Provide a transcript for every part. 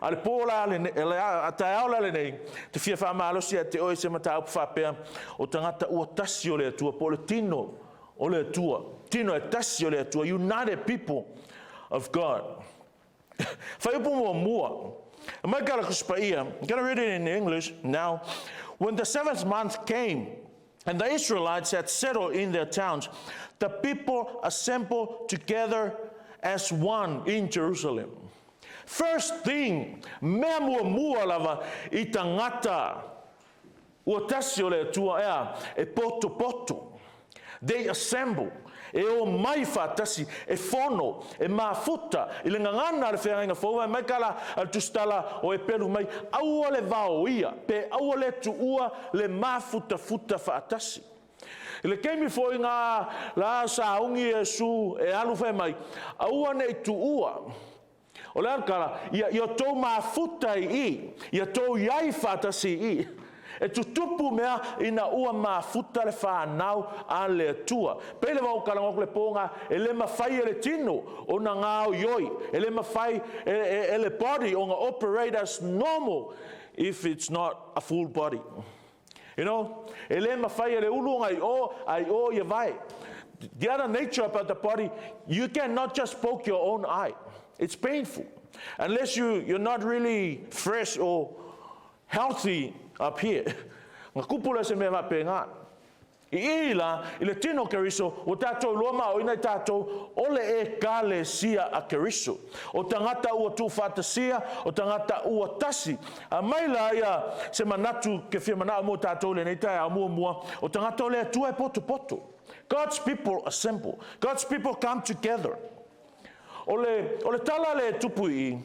ale pola le ataola le nei te fia fa malosi te o se mata op fa pe o tangata o tasio le tua politino o le tua tino e tasio le tua united people of God. Fa upo mo my God, I'm going to read it in English now. When the 7th month came and the Israelites had settled in their towns, the people assembled together as one in Jerusalem. First thing, mea mua lava I tangata ua tasio le tua ea e poto. They assemble. E o mai fatasi e fono e mafuta I le ngangana le whenga fōa mai kala al tustala o e peru mai aua le vao ia pe aua le tuua le mafuta fatasi. Le keimi fo ngā la saungi e su e alu whe mai aua ne tuua. O le kala ia tō mafuta ia tō iai fatasi I. E tutupu mea ina ua mafuta le whanau a le tua. Pele wau kalangok le ponga e le mawhai e le tino o na ngāo ioi. E le mawhai e le body o ngā operate as normal if it's not a full body. You know, e le mawhai e le ulu ai o ia vai. The other nature about the body, you cannot just poke your own eye. It's painful. Unless you're not really fresh or healthy up here. Ngā kupula se mea mape ngā. I le tino keriso, o tātou loma o ina I tātou, ole e kale sia a keriso. O tangata ua tu whatasia, o tangata ua tasi. A maila ia se manatu ke whia mana mo tātou le nei tai a mua, o tangata ole atua e poto. God's people assemble. God's people come together. Ole tala le tupu I,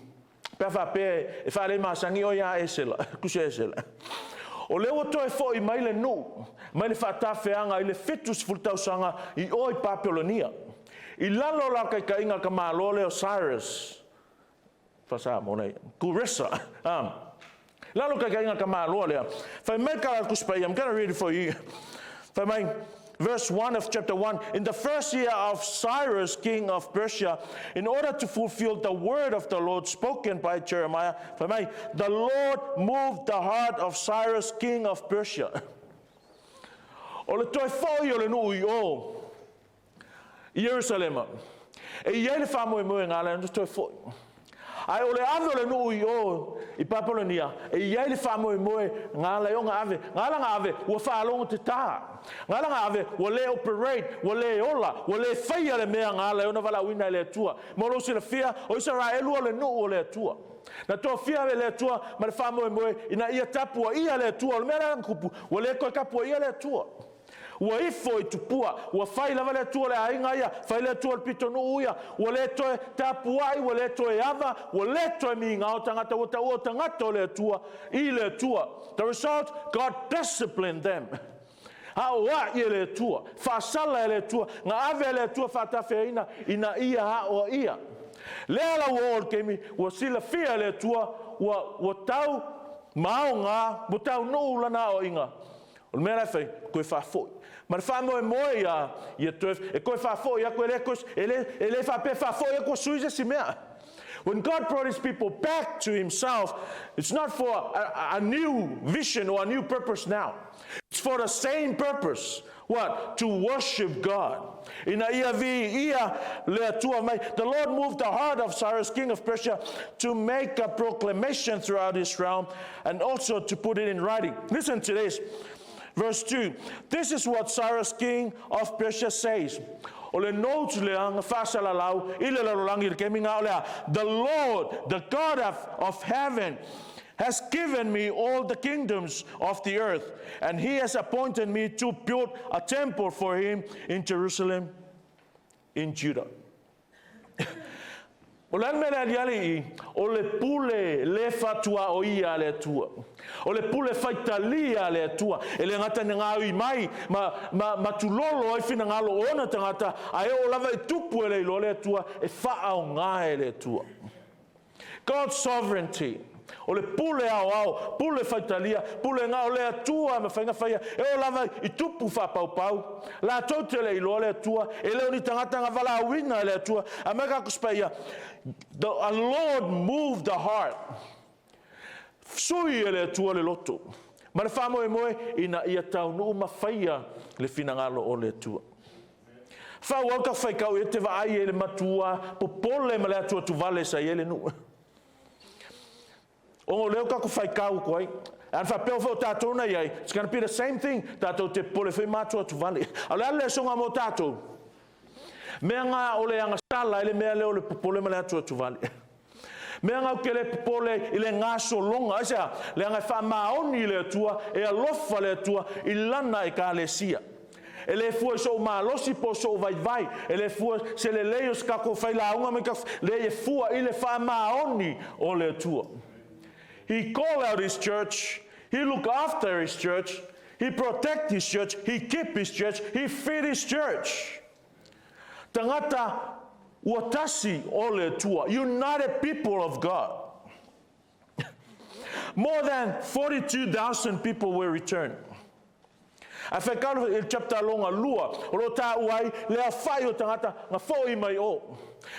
Pefa pe e whare masangi o ia esela, kusia esela. O leo toi fo I mai le nu, mai le whatawheanga I le fetus fultausanga I oi Papilonia. I lalo la kai inga ka malo leo Cyrus. Fasa mo nei, Kuresa. Lalo kai inga ka malo leo. Whai mai ka kuspai, I'm going to read it for you. Whai mai, Verse 1 of chapter 1, in the first year of Cyrus, king of Persia, in order to fulfill the word of the Lord spoken by Jeremiah, the Lord moved the heart of Cyrus, king of Persia. O le toi fōi o le nui o Jerusalem. E iei le whamoe moe ngā le toi fōi. Ai o le ave o le nui o I Papolonia. E iei le whamoe moe ngā le o ngā ave. Ngā la ngā ave ua whaalonga te tā. Ngā la ngā ave ua le operate, ua le ola, ua le whaia le mea ngā le ona wala uina le atua. Moro si le whia o Israelu o le nuu o le atua. Na toa whia le atua ma le whamoe moe ina ia tapua ia le atua. O le mea kupu, ua le koe kapua ia le atua. Ua ifo I tupua, ua whai lava le atua le ainga ia, whai le atua le pitonu uia, ua le toe tapuai, ua le toe ava, ua le toe mi ngā o tangata, ua tangata o le atua, I le atua. The result, God disciplined them. Haoa I le atua, whaasala le atua, ngā ave le atua whaatawhea ina ia hao ia. Le ala ua ol kemi, ua sila whia le atua, ua tau maonga, ua tau nuu lana o inga. O le mea whai, koe whaafoi. Ma le whamoe moe ia tuef, e koe whaafoi, a koe rekos, e le whape whaafoi, a koe suiza si mea. When God brought his people back to himself, it's not for a new vision or a new purpose now. It's for the same purpose. What? To worship God. The Lord moved the heart of Cyrus, king of Persia, to make a proclamation throughout his realm and also to put it in writing. Listen to this. Verse 2. This is what Cyrus, king of Persia, says. The Lord, the God of heaven, has given me all the kingdoms of the earth, and he has appointed me to build a temple for him in Jerusalem, in Judah. O le mele aliali o le pule le fatua o ia le tua. O le pule faitalia le tua. E le ngata ngā ui mai ma tulolo ai fina ngalo ona tangata ai o lava I tupu e le ilo le tua e faa o ngā e le tua. God's sovereignty. O le pule au, pule faitalia, pule ngā o le atua ma whainga whaia, e o lava I tupu whapau. La tote le ilo le atua, e leo ni tangata ngā wala awina le atua, a mega kuspaia, the Lord moved the heart sui ele tua le loto. Ma le wha moe ina ia tau nuu mawhaia le finangalo o le tua. Wha waka whaikau e te waai e le matua, popole ma le atua tu vale sa ele nuu. O leo kako whaikau koe, and wha peo whao tātou na iai, it's going to be the same thing, tātou te pole whai matua tu vale. A le ale songa mo tātou. Mea ngā o le anga sala, ele mea leo le popole ma le atua tu vale. Mea ngau ke le popole i le ngā so longa, asia, le anga wha maoni le atua, e alofa le atua, i lana e ka le sia. E le fua so malosi po so vai, e le fua se le leo skako whai launga me ka le e fua i le wha maoni o le atua. He called out his church, he looked after his church, he protect his church, he keep his church, he feed his church. Tangata Watasi ole tua, united people of God. More than 42,000 people were returned. A whekalo e chapter longa lua, oro tā uai, lea whai o tangata, ngā whoi mai o.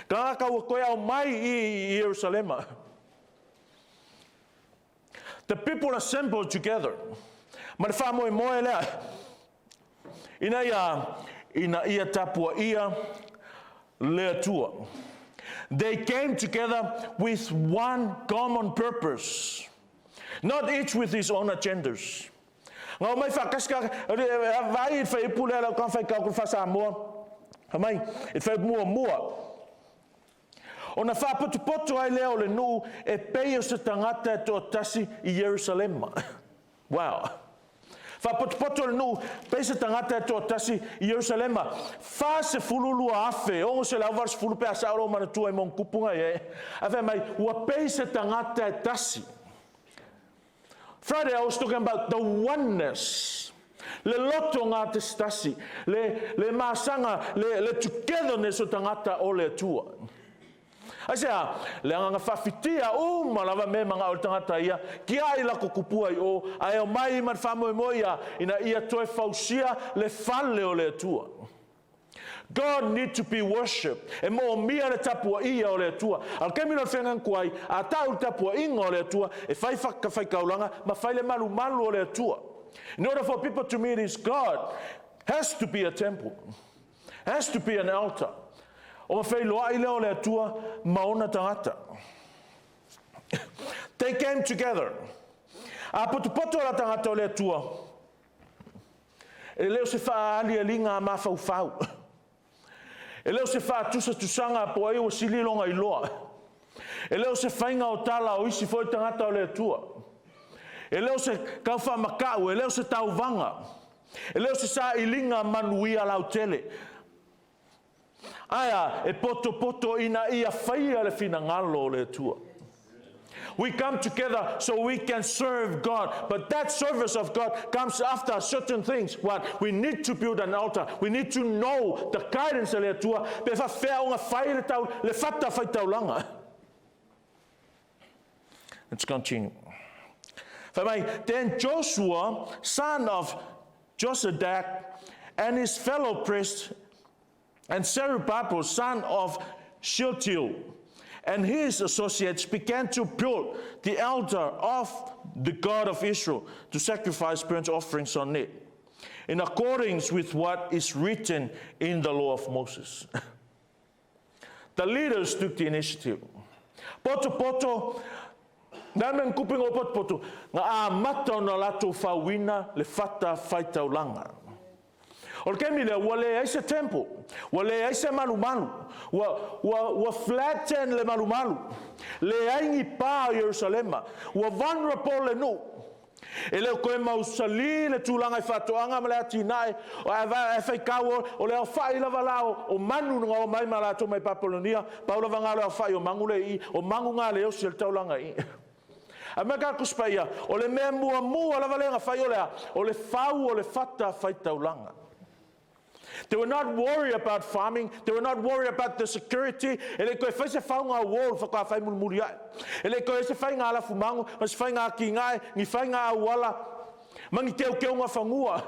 Ka ngaka ua koe au mai i Jerusalema. The people assembled together. Ma le wha moe moe lea. Ina ia tapua ia, lea tua. They came together with one common purpose, not each with his own agendas. Ngau mai whakaska, vai whai pule lau kan whai kaukul whasa mua. Hamai, whai mua. O na whaputupoto ai leo le nuu e pei o se tangata e tō tasi i Jerusalema. Wow. Whaputupoto le nuu pei se tangata e tō tasi i Jerusalema. Wha se fululua afe, ongo se lau varas fulu pea sauro mana tua i mong kupunga e. Awe mai, ua pei se tangata e tasi. Friday I was talking about the oneness. Le loto ngā te stasi. Le māsanga, le togetherness o tangata o le tua. Asia, le anga whawhitia o malawa me mga o tangata ia, ki ai lako kupua i o, ai o mai man whamoe moia, ina ia toe whausia le whale o le tua. God need to be worshipped. E mo mia le tapua ia o le tua. Al kemi no whengan kuai, a tau tapua inga o le tua, e whai kaulanga, ma whai le malu o le tua. In order for people to meet his God, has to be a temple, has to be an altar. O whai loa i leo le tua, maona tangata. They came together. A potupoto la tangata o le tua. E leo se wha ali linga a mawhau. E leo se wha tusa tusanga po ai o sililonga i loa. E leo se whainga o tala o isi foi tangata o le tua. E leo se kauwha makau, e leo se tauvanga. E leo se sa ilinga manuia lau tele. Aya, e poto ina ia whaia le fina ngalo le tua. We come together so we can serve God. But that service of God comes after certain things. What? We need to build an altar. We need to know the guidance le tua. Pe fa fea unga whai le tau, le fata whai tau langa. Let's continue. Then Joshua, son of Josadak, and his fellow priests, and Zerubbabel, son of Shealtiel, and his associates began to build the altar of the God of Israel to sacrifice burnt offerings on it, in accordance with what is written in the law of Moses. The leaders took the initiative. Poto, namen kuping o poto, nga a mata na lato fawina le fata faita ulanga. O kemi le wale ai se temple, wale ai se malu, wa flatten le malu, le ai ngi pa Jerusalema, wa vulnerable le no. E leo koe mausali le tūlanga I whatoanga ma le ati nai, o e whai kawo, o leo whai lava lao, o manu ngā o mai malato mai Papolonia, paula wanga leo whai o mangu le I, o mangu ngā leo si le taulanga I. A me kā kuspaia, o le mea mua lava le ngā whai o lea, o le whau o le whata whai taulanga. They were not worried about farming. They were not worried about the security. Ele koe whai se whau ngā wall whaka whai mulmuri ai. Ele koe se whai ngā lafu mangu, mas whai ngā ki ngai, ni whai ngā awala, mangi keu ngā whangua.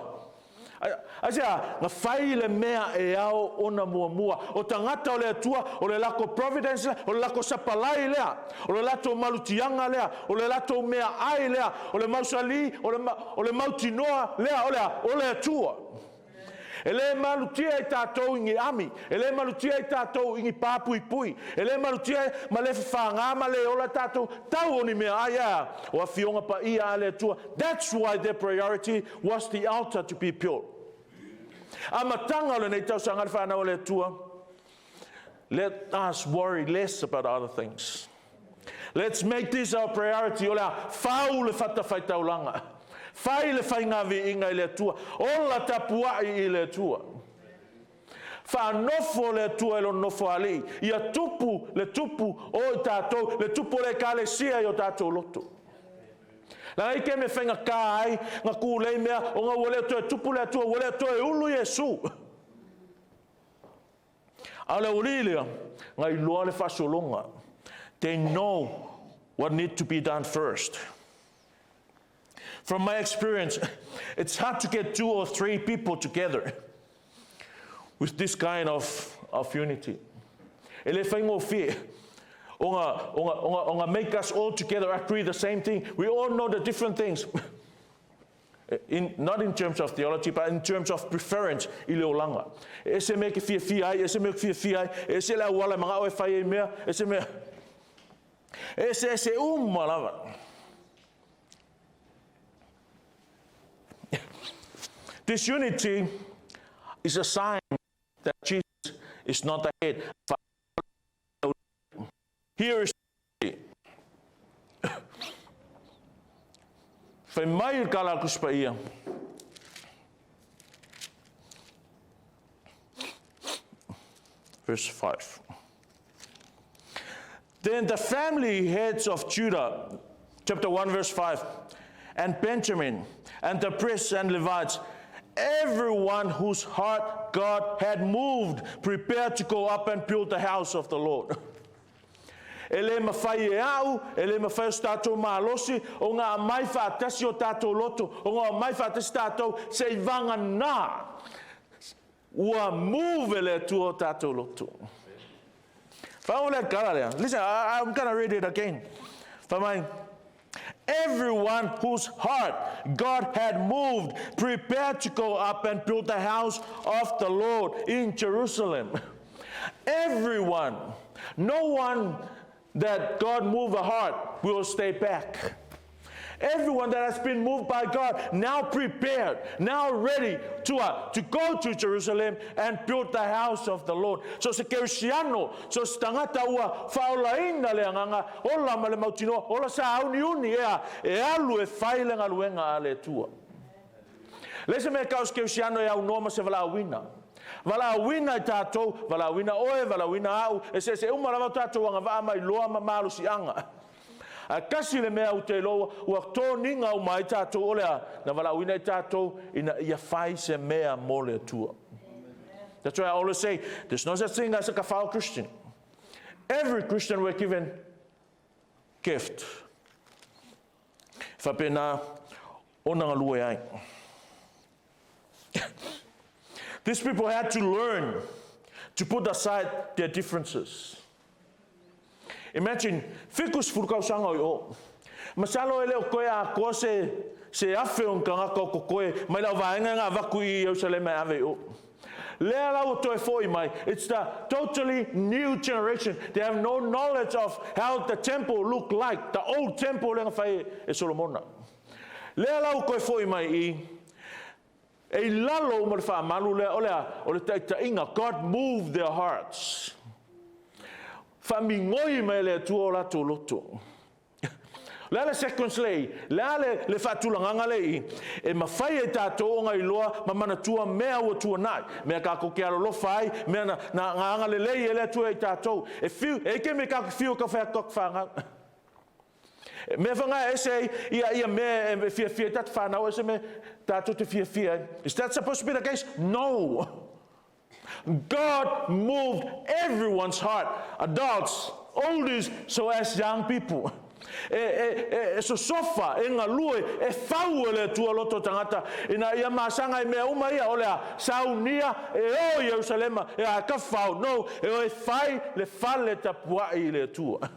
Asia, nga whai le mea e ao ona mua. O tangata o le atua, o le lako providence lea, o le lako sapalai lea, o le lato malutianga lea, o le lato mea ai lea, o le mausali, o le mautinoa lea, o le atua. Ele malutia I tātou ingi ami, ele malutia I tātou ingi pāpui, ele malutia ma le whanga ma le ola tātou tau oni mea aia, o a fionga pa ia ale atua. That's why their priority was the altar to be pure. Amatanga le nei tau sanga le whanau le atua. Let us worry less about other things. Let's make this our priority. O lea, whau le whatawhaitaulanga. Whai le whaingawi inga I le atua. Ola tapuai I le atua. Whanofo le atua ilo nofo ali. Ia tupu le tupu o I tātou. Le tupu le kāle sia I o tātou loto. La ike me whainga kā ai. Ngā kū lei mea. O ngā wale atua tupu le atua. Wale atua ulu Yesu. Ale ulilea. Ngā iloa le whasolonga. They know what needs to be done first. From my experience, it's hard to get 2 or 3 people together with this kind of unity. Ele whaingo whie. Onga make us all together agree the same thing. We all know the different things. Not in terms of theology, but in terms of preference I le olanga. Ese me ke whie ai, ese me ke whie ai, ese la wala mga oe whaie mea, ese mea. Ese umalawa. This unity is a sign that Jesus is not ahead. Here is Whai kala kuspa ia. Verse 5. Then the family heads of Judah, chapter 1, verse 5, and Benjamin, and the priests and Levites, everyone whose heart God had moved, prepared to go up and build the house of the Lord. Ele mawhai e au, ele mawhai o tātou malosi, o ngā mai whātasi o tātou loto, o ngā mai whātasi tātou se I vanga nā. Ua move ele tu o tātou loto. Whaole kara lea. Listen, I'm going to read it again. Whamai. Everyone whose heart God had moved, prepared to go up and build the house of the Lord in Jerusalem. Everyone. No one that God moved the heart will stay back. Everyone that has been moved by God, now prepared, now ready to go to Jerusalem and build the house of the Lord. So se Cristiano, so stangata ua faulaina le nganga, ola male mautino, ola sa auni e alu e whailenga luenga ale tua. Lese me kaus Cristiano e au noma se vala wina. Vala wina I tātou, vala wina oe, vala wina au, e se umarawa tātou anga vaa mai loa ma malu si anga. A kasi le mea ute loa, ua tō ninga o mai tātou olea, na vala wina I tātou, ina ia whai se mea mole atua. That's why I always say, there's no such thing as a kawhao Christian. Every Christian we're given gift. Whapena, onanga lue ai. These people had to learn to put aside their differences. Imagine, fikus furkau sanga o. Masalo ele o koe a koe se afe on kanga ko koe, mai lau vaenga ngā vaku I Jerusalem ave o. Lea lau toi foi mai. It's the totally new generation. They have no knowledge of how the temple looked like. The old temple lenga whai e Solomona. Lea lau koe foi mai I. E lalo mo le whaamalu lea o le tainga. God moved their hearts. Whamingoi mai le tua o lato loto. Lea le seconds lei, lea le whaatulanganga lei, e mawhai e tātou o ngai loa, ma mana tua mea ua tua nai. Mea kako ke alo lo whai, mea na nganga le lei e le tua e tātou. E ke me kako whiu ka whea kok whanga. Me whanga e se ia mea e fia tat whanau, e se me tātou te fia. Is that supposed to be the case? No. God moved everyone's heart, adults, oldies, so as young people. so sofa e ngalue e fau le tua loto tangata ina ia masanga me uma ia ole saunia e o Jerusalema e a ka fau no e o fai le fale tapua i le tua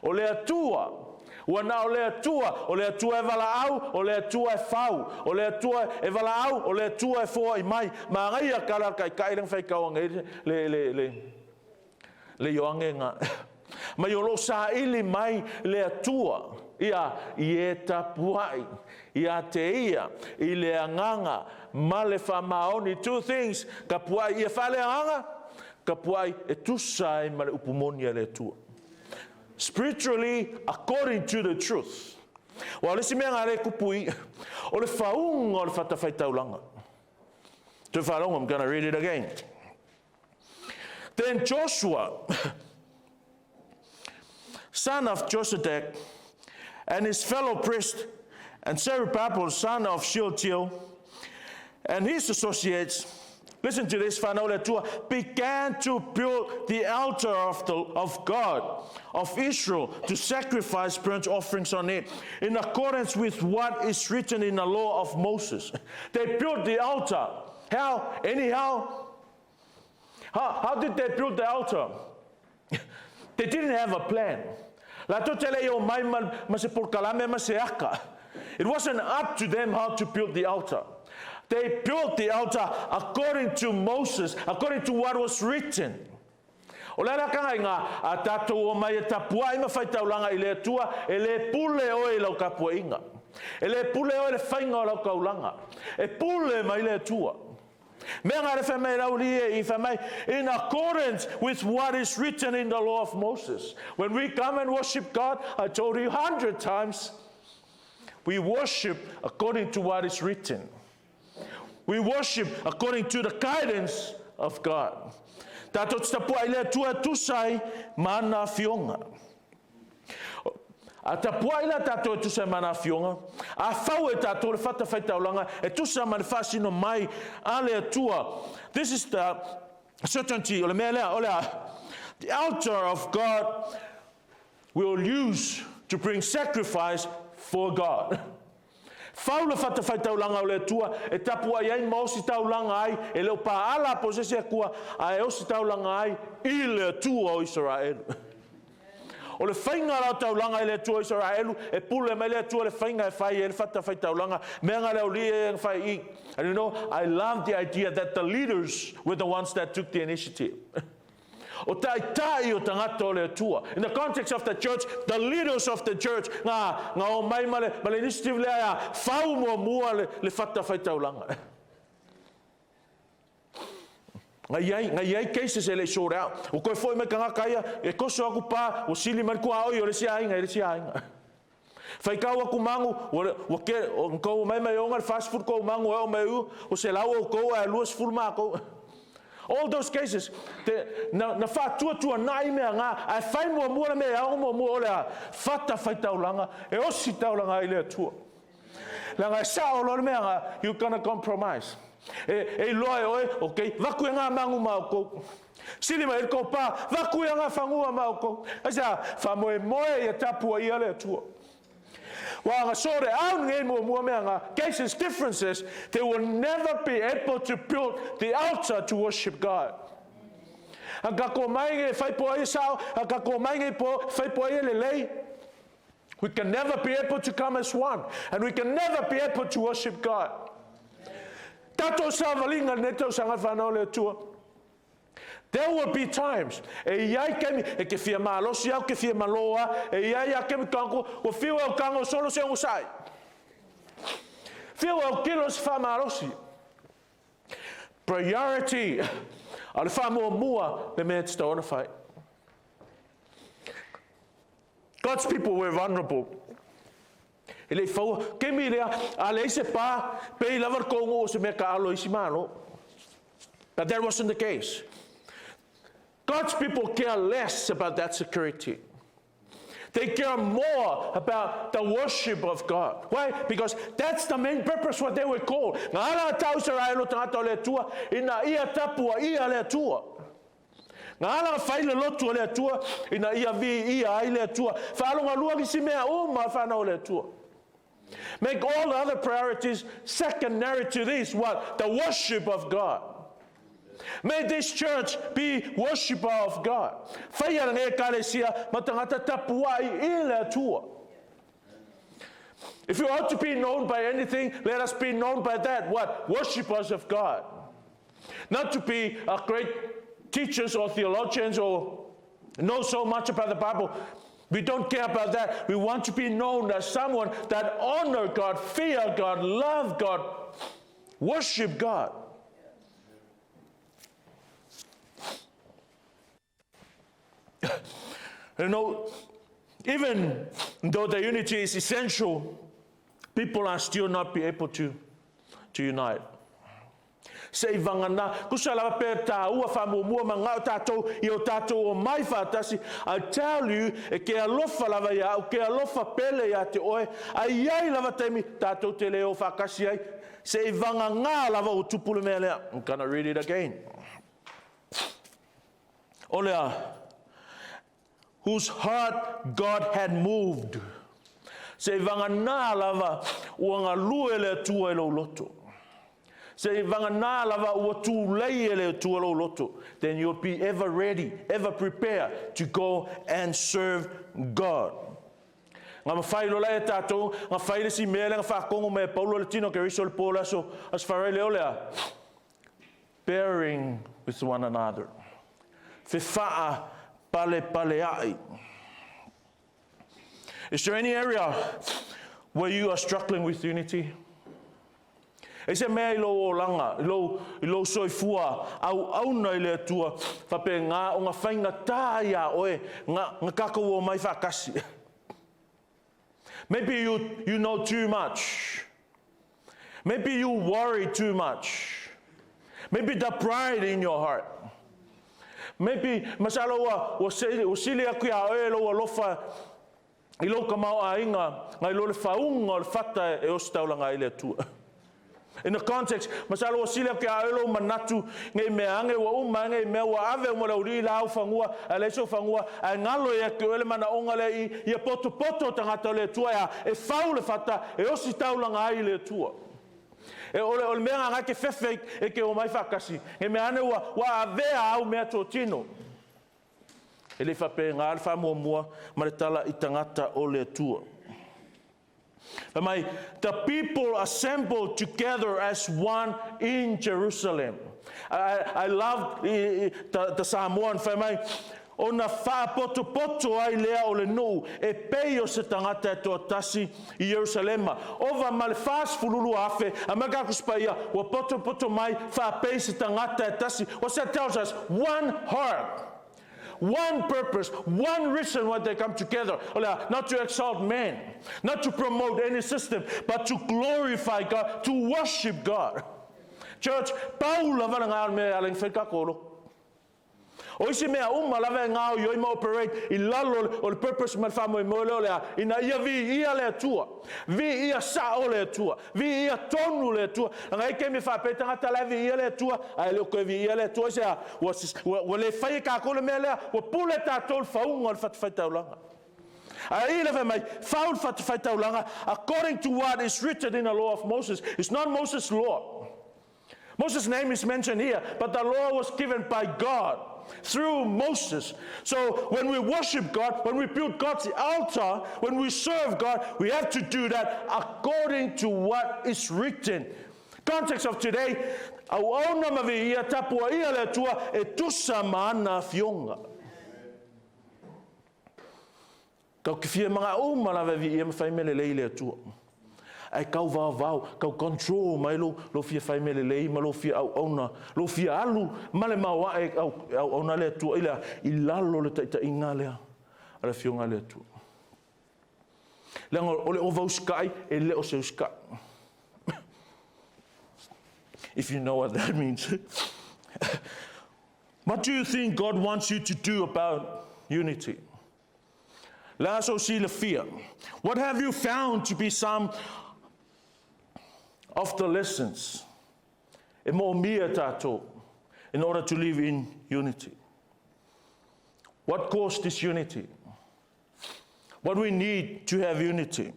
o le tua wana o le tua e valaau o le tua e fau o le tua e valaau o le tua e fo i mai ma ngai a kala kai rang fai ka le yoangenga ma yo lo sa ili mai le atua ia i e tapuai ia te ia i le anganga ma le whamaoni two things ka puai ia whale anganga ka puai e tusai ma le upumonia le atua spiritually according to the truth wa le simea ngare kupui o le faunga o le whatawhai taulanga to whalonga I'm going to read it again. Then Joshua son of Josedek, and his fellow priest, and Zerubbabel, son of Shealtiel, and his associates, listen to this, began to build the altar of God, of Israel, to sacrifice burnt offerings on it, in accordance with what is written in the law of Moses. They built the altar. How? Anyhow? How did they build the altar? They didn't have a plan. It wasn't up to them how to build the altar. They built the altar according to Moses, according to what was written. In accordance with what is written in the law of Moses. When we come and worship God, I told you 100 times, we worship according to what is written. We worship according to the guidance of God. A tapua ila tato e tusa mana fionga. A fau e tato le fata fai taulanga. E tusa mana fasino mai ale atua. This is the certainty. The altar of God will use to bring sacrifice for God. Fau le fata fai taulanga o le atua. E tapua iai mausi taulanga ai. E leo pa ala posese kua. A e osi taulanga ai. I le atua o Israel. O le whainga rao taulanga i le atua Israelu, e pule mai le atua le whainga e whai e le whata whai taulanga, mea ngā leo lia e whai i. And you know, I love the idea that the leaders were the ones that took the initiative. O tai tai o tangata o le atua. In the context of the church, the leaders of the church, ngā o mai ma le initiative le aia, whau mua le whata whai taulanga. Ngai cases ele sort out. O koe foi me kanga kaia e koso aku pa o sili man ku ao le sia inga. Fai kau aku mangu o ke o ko mai onga fast food ko mangu o meu o se lau o ko a luas full mako. All those cases na fa tua nai me nga ai fai mo me ao mo le fata fai taulanga e o si taulanga ile tua. La nga sa o lo me nga you gonna compromise. E loe oe, okay, vaku e ngā mangu mauko. Sili mai ko pa, vaku e ngā whangua mauko. Asa, whamoe moe e tapua i ale atua. Wa ngā sore au ngei mua mea ngā cases, differences, they will never be able to build the altar to worship God. Anga ko mai nge whaipoa i sao, anga ko mai nge whaipoa i le lei. We can never be able to come as one, and we can never be able to worship God. Tato savalinga neto sangat whanau le tua. There will be times e iai kemi e ke fia malosi au ke fia maloa e iai a kemi kanko o fiwa o kango solo se ngusai. Fiwa o kilos fa malosi. Priority al fa mua le me tsta ona fai. God's people were vulnerable. Ele fau ke mi le a le se pa pe lavar kongo se me ka alo isi malo. But that wasn't the case. God's people care less about that security. They care more about the worship of God. Why? Because that's the main purpose what they were called. Ngala tau Israel tangata le tua ina ia tapua ia le tua. Ngala fai le lotu le atua ina ia vi ia ai le atua. Whaalonga lua ki si mea uma whanau le atua. Make all the other priorities secondary to this. What? The worship of God. May this church be worshiper of God. Whaia nge kalesia matangata tapua I le atua. If you ought to be known by anything, let us be known by that. What? Worshippers of God. Not to be great teachers or theologians or know so much about the Bible. We don't care about that. We want to be known as someone that honor God, fear God, love God, worship God. You know, even though the unity is essential, people are still not be able to unite. Sei vangana kusala pe ta ua famu mua manga tato I o tato o mai fatasi. I tell you e ke alofa lava ya o ke alofa pele ya te oe ai ai lava temi tato te leo fakasi ai sei vanganga lava o tupulu mele. I'm gonna read it again. Olea, whose heart God had moved. Sei vangana lava uanga luele tua lo loto. Say vangana lava ua tu leiele tualo loto. Then you'll be ever ready, ever prepared to go and serve God. Nga mawhai lai tatou, nga whaile si mele nga whakongo me Paulo le tino ke riso le pola so as whareile olea. Bearing with one another. Whiwhaa pale pale ai. Is there any area where you are struggling with unity? E se mea I lo o langa, I lo soifua, au na I le atua, whape ngā o ngā whainga tā ia oe, ngā kakau o mai whakasi. Maybe you know too much. Maybe you worry too much. Maybe the pride in your heart. Maybe masalo o sili aku ia oe lo alofa, I lo kamau a inga, ngai lo le whaunga o le whata e ostaulanga I le atua. In the context, masalo sila ke aelo manatu ngai meange wa umange me wa ave mo uri la fangua aleso fangua ngalo ya ke ele mana ongale I poto tangata le tua ya e faule fata e osi taula ngai le tua e ole mea nga ke fefe e ke o mai fakasi e meane wa ave au me totino ele fa pe ngal fa mo maretala I tangata o le tua. The people assembled together as one in Jerusalem. I love the Psalm 1. Ona wha poto ai lea o le nou e pei o se tangata e toa tasi I Jerusalema. Ova ma le whaas fululu afe a magakuspaia wa poto mai wha pei se tangata e tasi. What that tells us? One heart. One purpose, one reason why they come together. Not to exalt men, not to promote any system, but to glorify God, to worship God. Church, Paula vananga me aling fekakolo. O isi mea lava ngao yo ima operate I lalo o le purpose mal famo I mole lea ina ia vi ia le tua vi ia sa o le tua vi ia tonu le tua nga ke me fa petanga tala vi ia le tua ai le ko vi ia le tua se wa le fai ka ko le mele wa pule ta tol faunga fat faitaulanga ai le mai faul fat faitaulanga according to what is written in the law of Moses. It's not Moses' law. Moses' name is mentioned here, but the law was given by God through Moses. So when we worship God, when we build God's altar, when we serve God, we have to do that according to what is written. Context of today, au ona mavi ia tapua ia le tua e tusa mana fionga. Kau kifia mga uma la vi ia mawhai mele le tua. Ai kau vau kau control mai lo fia fai mele lei ma lo fia au ona lo fia alu male mawa e au ona le tu ila ilalo le ta inga le ala fionga le tu lengo ole o vau sky e le o se sky. If you know what that means. What do you think God wants you to do about unity? La so si le fear. What have you found to be some of the lessons in order to live in unity? What caused this unity? What we need to have unity?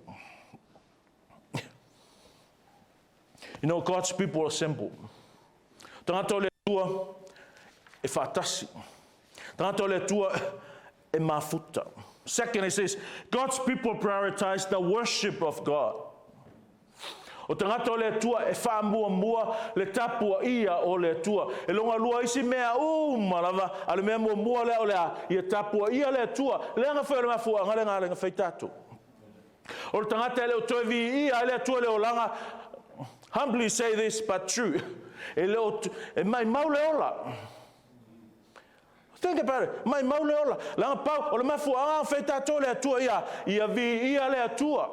You know, God's people are simple. Tangata o le tua e whaatasi. Tangata o le tua e mafuta. Second, it says, God's people prioritize the worship of God. O tangata o le tua e whaamua le tapua ia o le tua. E longa lua isi mea malava, ale mea mua lea o lea, ia tapua ia le tua. Lenga whaere mafua, ngalenga lenga whaitatu. O le tangata ele o toi vi ia le tua le o langa, humbly say this, but true. E mai maule ola. Think about it. Mai maule ola. Langa pau, o le mafu whaitato le atua ia vi ia le atua.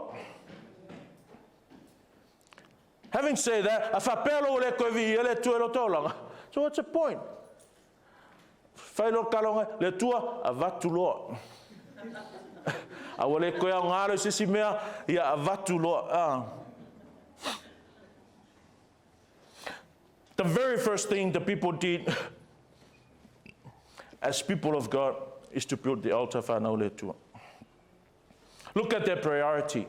Having said that, a whapelo le koe vi ia le atua lo tōlanga. So what's the point? Whailo kalonga, le atua a vatu loa. Awa le koe au ngaro sisi mea, ia a vatu loa. The very first thing the people did as people of God is to build the altar for whanau le tua. Look at their priority.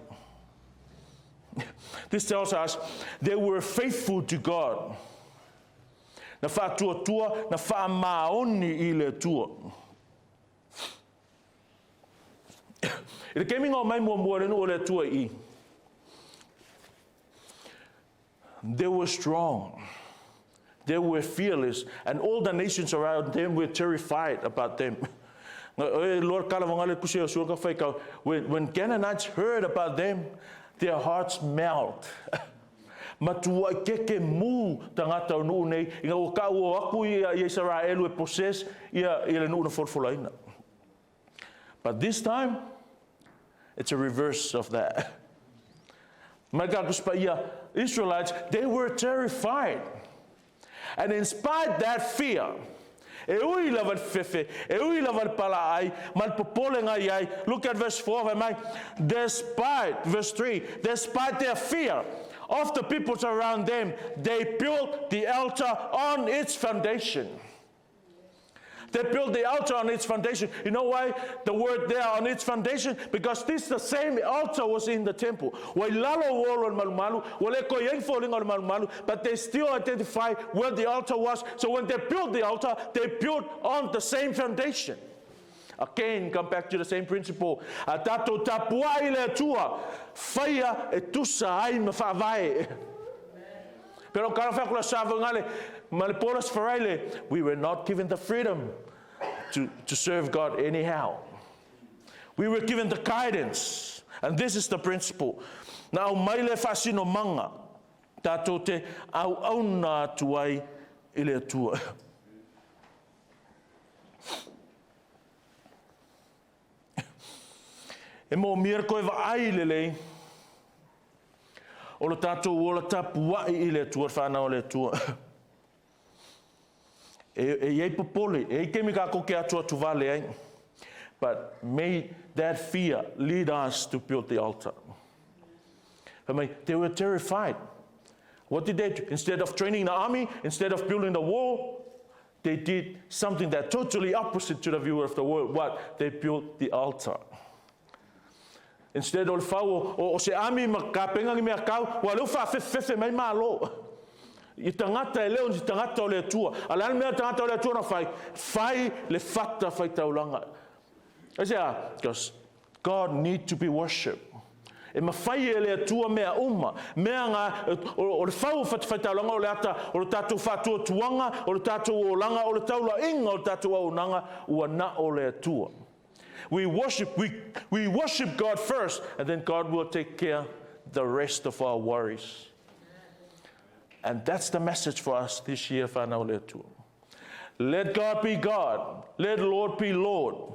This tells us they were faithful to God. Na whātua tua, na whaamaoni I le tua. I kemi ngā mai mua renu o le tua I. They were strong. They were fearless, and all the nations around them were terrified about them. When Canaanites heard about them, their hearts melt. Matua keke mu tangata o nuu nei, inga o ka ua aku I Israel e poses ia le nuu na forfolaina. But this time, it's a reverse of that. Israelites, they were terrified. And in spite of that fear, look at verse 4, despite, verse 3, despite their fear of the peoples around them, they built the altar on its foundation. They built the altar on its foundation. You know why the word there on its foundation? Because this the same altar was in the temple. But they still identify where the altar was. So when they built the altar, they built on the same foundation. Again, come back to the same principle. Atato tapua ile tua, faya etusa ai mafavai. Pero karafakula savangale, malipolas faraile, we were not given the freedom to serve God anyhow. We were given the guidance, and this is the principle. Now, maile fasino manga, tato te au auna tuai ile tua. E mo mirko eva ailele. O lo tātou o lo tapua I le tua whanau le tua. E iei popole, e kemi ka koke atua tu vale ai. But may that fear lead us to build the altar. They were terrified. What did they do? Instead of training the army, instead of building the wall, they did something that totally opposite to the view of the world. What? They built the altar. Instead of o se ami makapenga ngi merkau wa lo fa fefe mai malo I tangata leo I tangata o le tua ala me tangata o le tua na fai le fata fai taulanga because God need to be worshipped. E mafai le tua mea uma mea nga o le fau fai taulanga o le ata o le tatu fatu tuanga o le tatu o langa o le taula inga o le tatu o nanga ua na o le tua. We worship God first, and then God will take care the rest of our worries. And that's the message for us this year. Let God be God. Let Lord be Lord.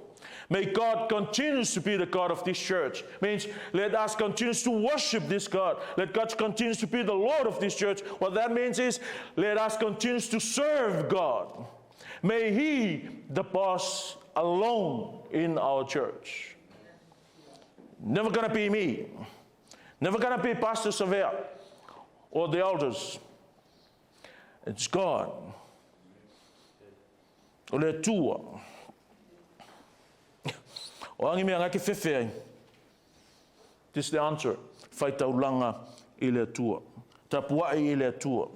May God continue to be the God of this church. Means let us continue to worship this God. Let God continue to be the Lord of this church. What that means is let us continue to serve God. May He, the boss, alone in our church. Never gonna be me. Never gonna be Pastor Savea or the elders. It's God. O le tua. O angi mea ngaki whewhe ai. This is the answer. Whaitaulanga I le atua. Tapuai I le atua.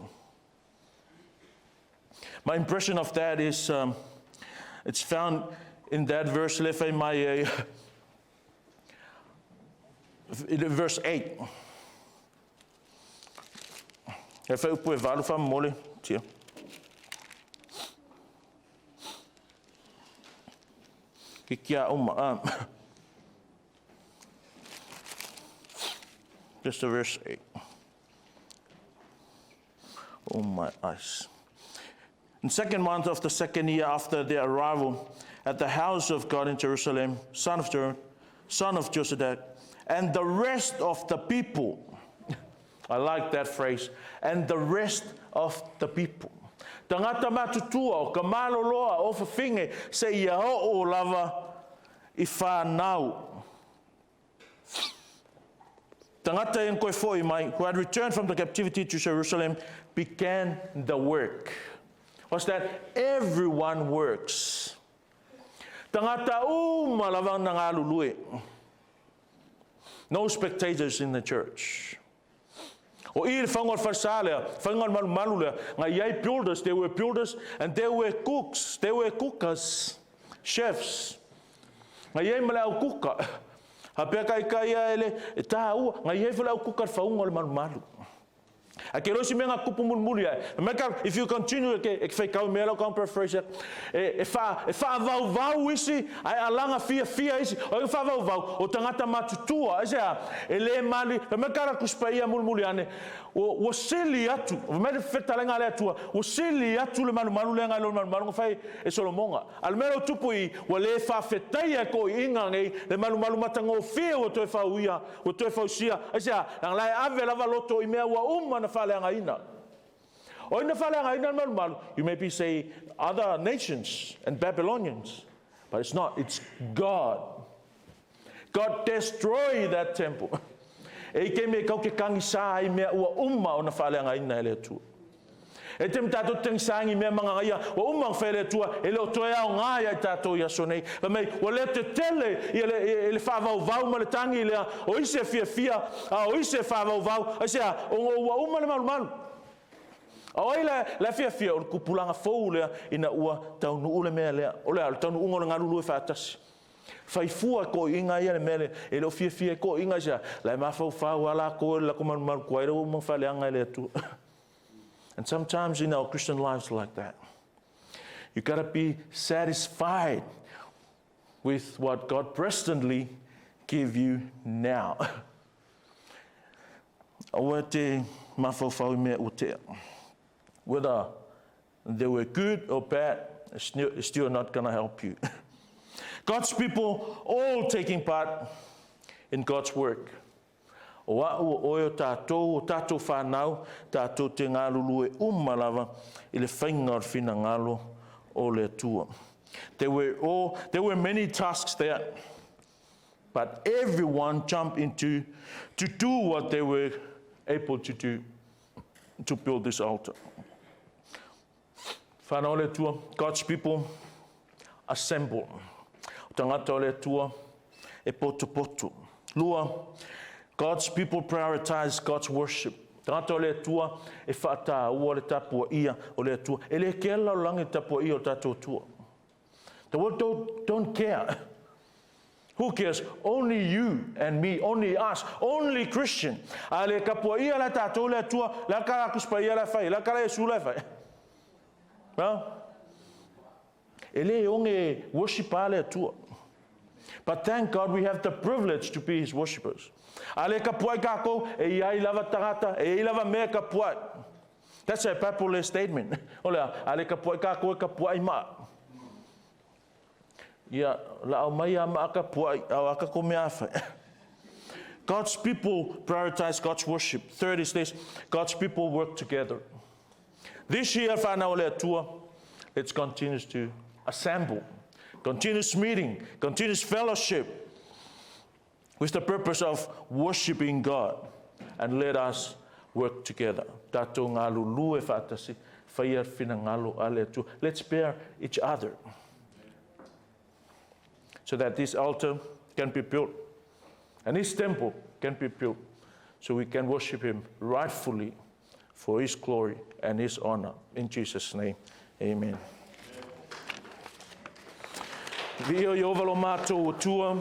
My impression of that is, it's found in that verse, lefei mai verse 8. Lefei upu e valu wha mole, tia. Ki kia uma, just the verse 8. Oh my eyes. In 2nd month of the 2nd year after their arrival at the house of God in Jerusalem, son of Joram, son of Josadak, and the rest of the people. I like that phrase. And the rest of the people. Tangata matutua o ka maloloa o whawhinge se ia o lava I whanau. Tangata en koe foi mai, who had returned from the captivity to Jerusalem, began the work. Was that everyone works. Tangata malavang nangalului. No spectators in the church. O I whangor whasalea, whangor malulea, ngā iai builders, there were builders, and there were cooks, there were cookers, chefs. Ngā iai malau kuka. Hapea kai kai ele, e tā ua, ngā iai whalau kuka whaunga le malu. A ke rosi menga kupu mulmuli ai. If you continue ke whaikau mea lau kau paraphrase e wha vau isi, ai alanga fia isi, o e wha vau, o tangata matutua, ese a, e le mali, meka kuspa ia mulmuli ane, o sili atu, o mele whetalenga le atua, o sili atu le malu le ngai lo malu whai e solomonga. Al mero tupu I, o le wha whetaia ko I inga ngei, le malu matanga o whia o toe whau ia, o toe whau sia, ese a, lang lai ave lava loto I mea ua na whaleanga ina. O ina whaleanga ina malu, you may be say other nations and Babylonians, but it's not, it's God. God destroyed that temple. E ke me kau ke kangi sa I mea ua o na whaleanga ina ele atua. E te mtato tengi sangi mea mga ia, ua whele atua, ele o toe au ngā ia tato ia sonei. Pa mei, ua le te tele, ele whavau ma le tangi lea, o ise fia, o ise whavau, ise a, ua le malu. O le fia, o kupulanga fau lea, ina ua taunu ule mea lea, o lea, taunu ungo le ngarulu e whaatasi. Whaifua ko inga ia le mele, e leo fia ko inga sia, lai mawhau ala ko la ko malu ko aira ua whaleanga ele atu. And sometimes in our Christian lives like that. You got to be satisfied with what God presently give you now. Whether they were good or bad, it's still not going to help you. God's people all taking part in God's work. O o tātou whanau, tātou te ngālulu e umalava I le whainga o whina ngalo o le atua. There were many tasks there, but everyone jumped into to do what they were able to do to build this altar. Whanau le atua, God's people assemble. Tangata o le atua e poto. Lua, God's people prioritize God's worship. Tangata le tua e whaata ua le tapua ia o le tua. E le ke la langi tapua ia o tatou tua. The world don't care. Who cares? Only you and me, only us, only Christian. A le kapua ia le tatou le tua, la kara kuspa ia le whai, la kara Yesu le whai. Well, e le onge worship a le tua. But thank God we have the privilege to be His worshippers. Ale kapuai kako e iai lava tangata e lava mea kapuai. That's a popular statement. Ola ale kapuai kako e kapuai ma. Ya la o mai ama kapuai au akako mea fa. God's people prioritize God's worship. Third is this: God's people work together. This year, whanau le atua, let's continue to assemble, continuous meeting, continuous fellowship, with the purpose of worshiping God, and let us work together. Tato ngalu lue whaatasi, whaia whina ngalo ale atua. Let's bear each other, so that this altar can be built. And his temple can be built so we can worship him rightfully for his glory and his honor. In Jesus' name, amen. Vio Yovalo Mato Tua,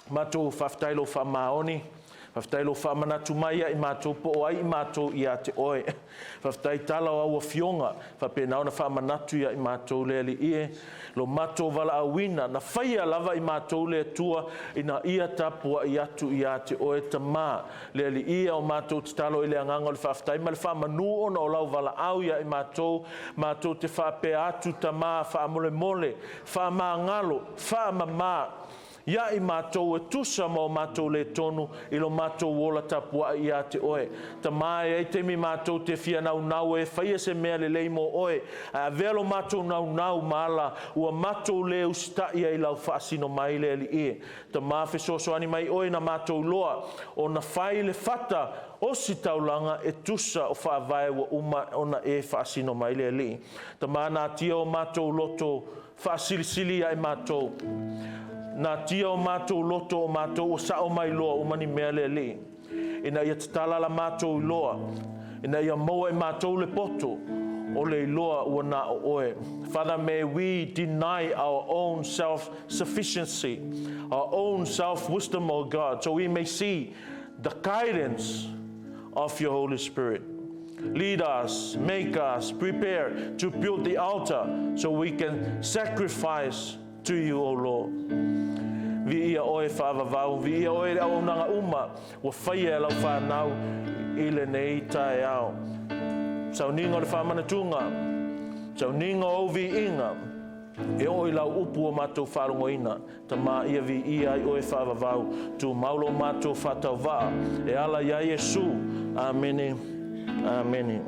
Mato Faftailo Famaoni, Faftailo Famanatu Maya, Mato Poai, Mato Iate Oi, Faftai Tala wa Fionga, Fapenauna Famanatu ya Mato Leli Ie, Lo Mato Vala Awina, na Faya Lava i Mato Le Tua, ina ia tapua iatu Iate Oi Tama, Leli Ia o Mato Talo Ile Angangol Faftai, Malfamanu on Olau Vala Auya i Mato, Mato Te Fapeatu Tama, Famole Mole, Fama Ngalo, Fama Ma. Ia i mātou e tusa mo mātou le tonu i lo mātou wola tapua i a te oe. Ta mai e te mi mātou te fia nau e whaia se mea le lei mo oe. A velo mātou nau maala ua mātou le usita ia i lau whaasino mai le li e. Ta mawhi soani mai oe na mātou loa o na whai le whata o si taulanga e tusa o whaavae wa uma ona e whaasino mai le li. Ta mana tia o mātou loto whaasilisili ai mātou. Na tia o mātou loto o mātou o sa o mai loa o mani mea le li. Ina ia tatala la mātou loa. Ina ia moa e mātou le poto o le loa ua na o oe. Father, may we deny our own self-sufficiency, our own self-wisdom, O God, so we may see the guidance of your Holy Spirit. Lead us, make us, prepare to build the altar so we can sacrifice to you, O Lord. Vi ia oe whaavavau, vi ia oe au nanga uma, wa whaia e lau whanau i le nei tae au. Sau ninga le whamanatunga, sau ninga o vi inga, e oi lau upu o mātou wharongoina, ta mā ia vi ia i oe whaavavau, tu maulo mātou whatau waa, e ala ia Yesu, amene, amene.